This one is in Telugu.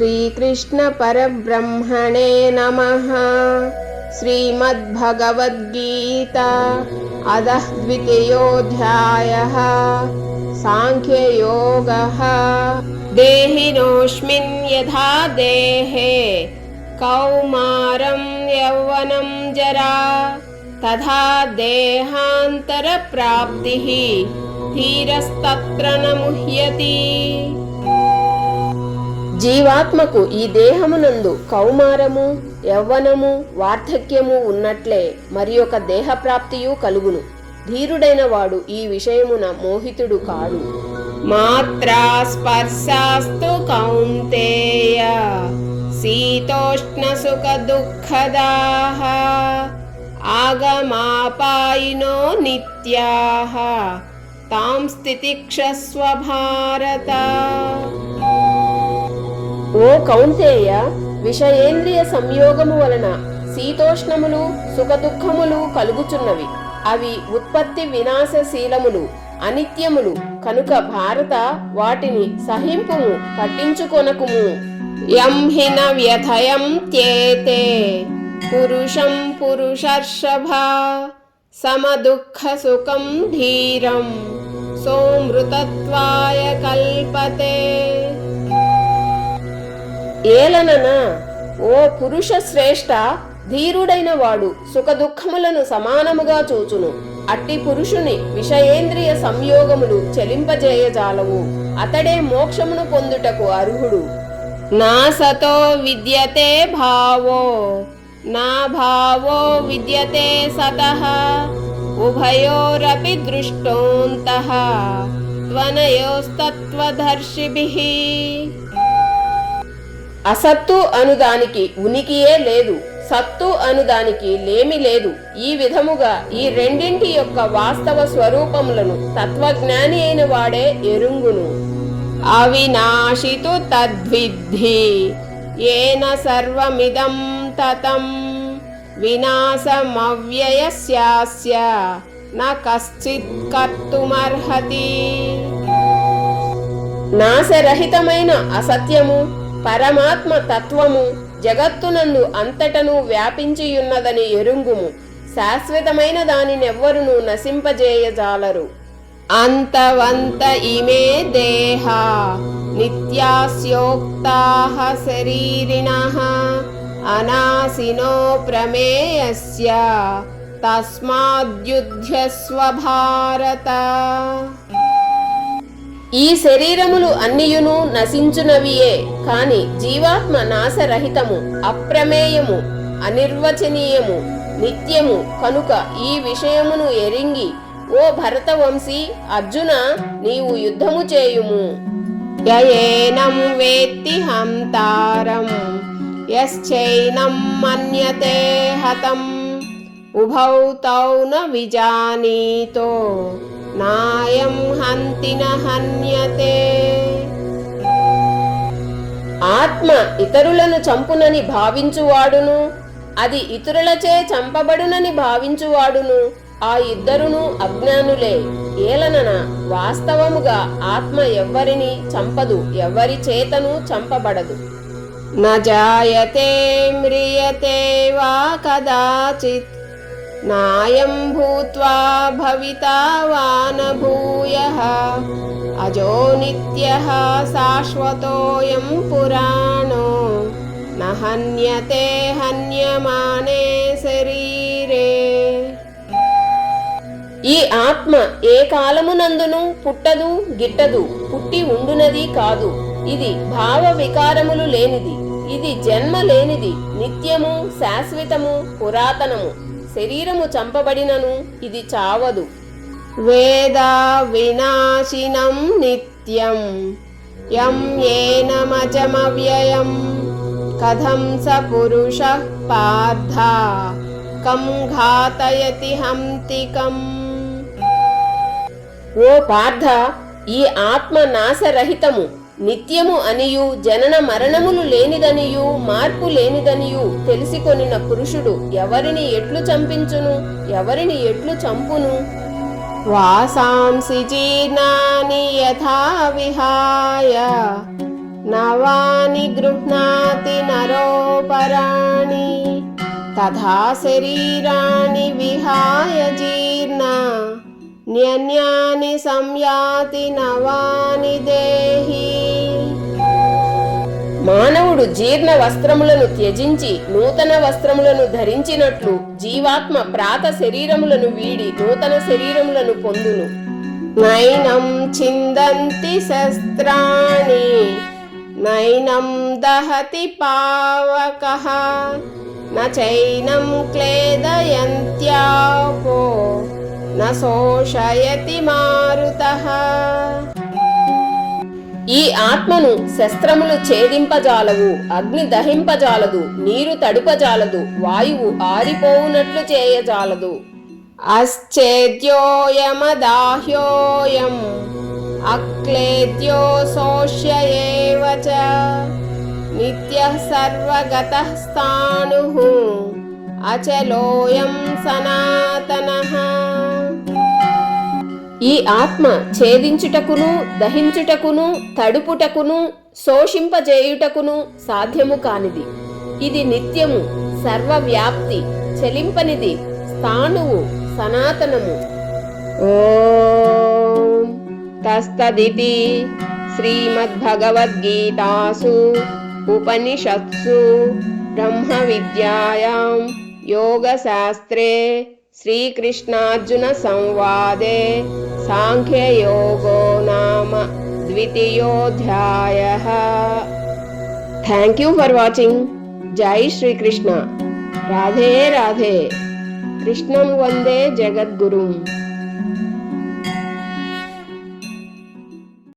శ్రీకృష్ణ పరబ్రహ్మణే నమః. శ్రీమద్భగవద్గీత అధః ద్వితీయోऽధ్యాయః. సాంఖ్యయోగః. దేహినోऽస్మిన్ యథా దేహే కౌమారం యౌవనం జరా తథా దేహాంతర ప్రాప్తిః ధీరస్తత్ర న ముహ్యతి. జీవాత్మకు ఈ దేహమునందు కౌమారము, యవ్వనము, వార్ధక్యము ఉన్నట్లే మరి ఒక దేహప్రాప్తియు కలుగును. ధీరుడైన వాడు ఈ విషయమున మోహితుడు కాడు. మాత్రా స్పర్శాస్తు కౌంతేయ శీతోష్ణ సుఖ దుఃఖదాః ఆగమాపాయినో నిత్యాః తాం స్థితిక్షస్వ భారత. ఓ కౌంతేయ, విషయేంద్రియ సంయోగము వలన శీతోష్ణములు సుఖదుఖములు కలుగుచున్నవి. అవి ఉత్పత్తి వినాశశీలములు, అనిత్యములు కనుక భారత వాటిని సహింపుము, పట్టించుకొనకుము. యం హిన వ్యథయం త్యేతే పురుషం పురుషర్షభ సమదుఃఖ సుఖం ధీరం సోమృతత్వాయ కల్పతే. ఏలననా ఓ పురుష శ్రేష్ఠ, ధీరుడైన వాడు సుఖదుఖములను సమానముగా చూచును. అట్టి పురుషుని విషయేంద్రియ సంయోగములు చెలింపజేయజాలవు. అతడే మోక్షమును పొందుటకు అర్హుడు. నా సతో విద్యతే భావో నా భావో విద్యతే సతః ఉభయోరపి దృష్టోంతః త్వనయోస్తత్వదర్శిభిః. అసత్తు అనుదానికి ఉనికియే లేదు, సత్తు అనుదానికి లేమి లేదు. ఈ విధముగా ఈ రెండింటి యొక్క వాస్తవ స్వరూపములను తత్వజ్ఞాని అయిన వాడే ఎరుంగును. అవినాశితు తద్విద్ధి ఏన సర్వమిదం తతం వినాశమవ్యయస్యాస్య న కశ్చిత్ కర్తుమర్హతి. నాశరహితమైన అసత్యము పరమాత్మ తత్వము జగత్తునందు అంతటను వ్యాపించియున్నదని ఎరుంగుము. శాశ్వతమైన దానినెవ్వరును నశింపజేయజాలరు. అంతవంత ఇమే దేహా నిత్యాస్యోక్తాః శరీరిణః అనాశినో ప్రమేయస్య తస్మాద్యుధ్యస్వ భారత. ఈ శరీరములు అన్నియును నశించునవియే, కాని జీవాత్మ నాశరహితము, అప్రమేయము, అనిర్వచనీయము, నిత్యము కనుక ఈ విషయమును ఎరింగి ఓ భరతవంశీ అర్జున, నీవు యుద్ధము చేయుము. యయేనం వేత్తి హంతారం యశ్చైనం మన్యతే హతం ఉభౌ తౌ న విజానీతో నాయం హంతి న హన్యతే. ఆత్మ ఇతరులను చంపునని భావించువాడును, అది ఇతరులచే చంపబడునని భావించువాడును, ఆ ఇద్దరును అజ్ఞానులే. ఏలనన వాస్తవముగా ఆత్మ ఎవ్వరిని చంపదు, ఎవ్వరి చేతను చంపబడదు. న జాయతే మ్రియతే వా కదాచిత్ నాయం భూత్వా భవితా వా న భూయః అజో నిత్యః శాశ్వతోయం పురాణో న హన్యతే హన్యమానే శరీరే. ఈ ఆత్మ ఏ కాలమునందును పుట్టదు గిట్టదు, పుట్టి ఉండునది కాదు. ఇది భావ వికారములు లేనిది, ఇది జన్మ లేనిది, నిత్యము, శాశ్వతము, పురాతనము. శరీరము చంపబడినను ఇది చావదు. వేదా వినాశినం నిత్యం యం ఏనమజమవ్యయం కథం స పురుషః పార్థ కం ఘాతయతి హంతికం. ఓ పార్థ, ఈ ఆత్మ నాశరహితము, నిత్యము అనియు జనన మరణములు లేనిదనియు మార్పు లేనిదనియు తెలిసికొనిన పురుషుడు ఎవరిని ఎట్లు చంపించును, ఎవరిని ఎట్లు చంపును? వాసాంసి జీర్ణాని యథా విహాయ నవాని గృహ్ణాతి నరోపరాణి తథా శరీరాణి విహాయ జీర్ణ న్యన్యాని సంయాతి నవాని దేహి. మానవుడు జీర్ణ వస్త్రములను త్యజించి నూతన వస్త్రములను ధరించినట్లు జీవాత్మ ప్రాత శరీరములను వీడి నూతన శరీరములను పొందును. నైనం చిందంతి శస్త్రాణి నైనం దహతి పావకః నైనం క్లేదయంత్యాపో న శోషయతి మారుతః. ఈ ఆత్మను శస్త్రములు ఛేదింపజాలవు, అగ్ని దహింపజాలదు, నీరు తడుపజాలదు, వాయువు ఆరిపోవునట్లు చేయజాలదు. అశ్చేద్యోయమదాహ్యోయం అక్లేద్యో శోష్య ఏవ చ నిత్యః సర్వగతః స్థాణుః అచలోయం సనాతనః. ఈ ఆత్మ ఛేదించుటకును దహించుటకును తడుపుటకును శోషింపజేయుటకును సాధ్యము కానిది. ఇది నిత్యము, సర్వవ్యాప్తి, చలింపనిది, స్థాణువు, సనాతనము. ఓం తస్తదితి శ్రీమద్భగవద్గీతాసు ఉపనిషత్సు బ్రహ్మ విద్యాయాం యోగశాస్త్రే శ్రీకృష్ణార్జున సంవాదే సాంఖ్యయోగో నామ ద్వితీయోధ్యాయః. Thank you for watching. జై శ్రీకృష్ణ. రాధే రాధే. కృష్ణం వందే జగద్గురుం.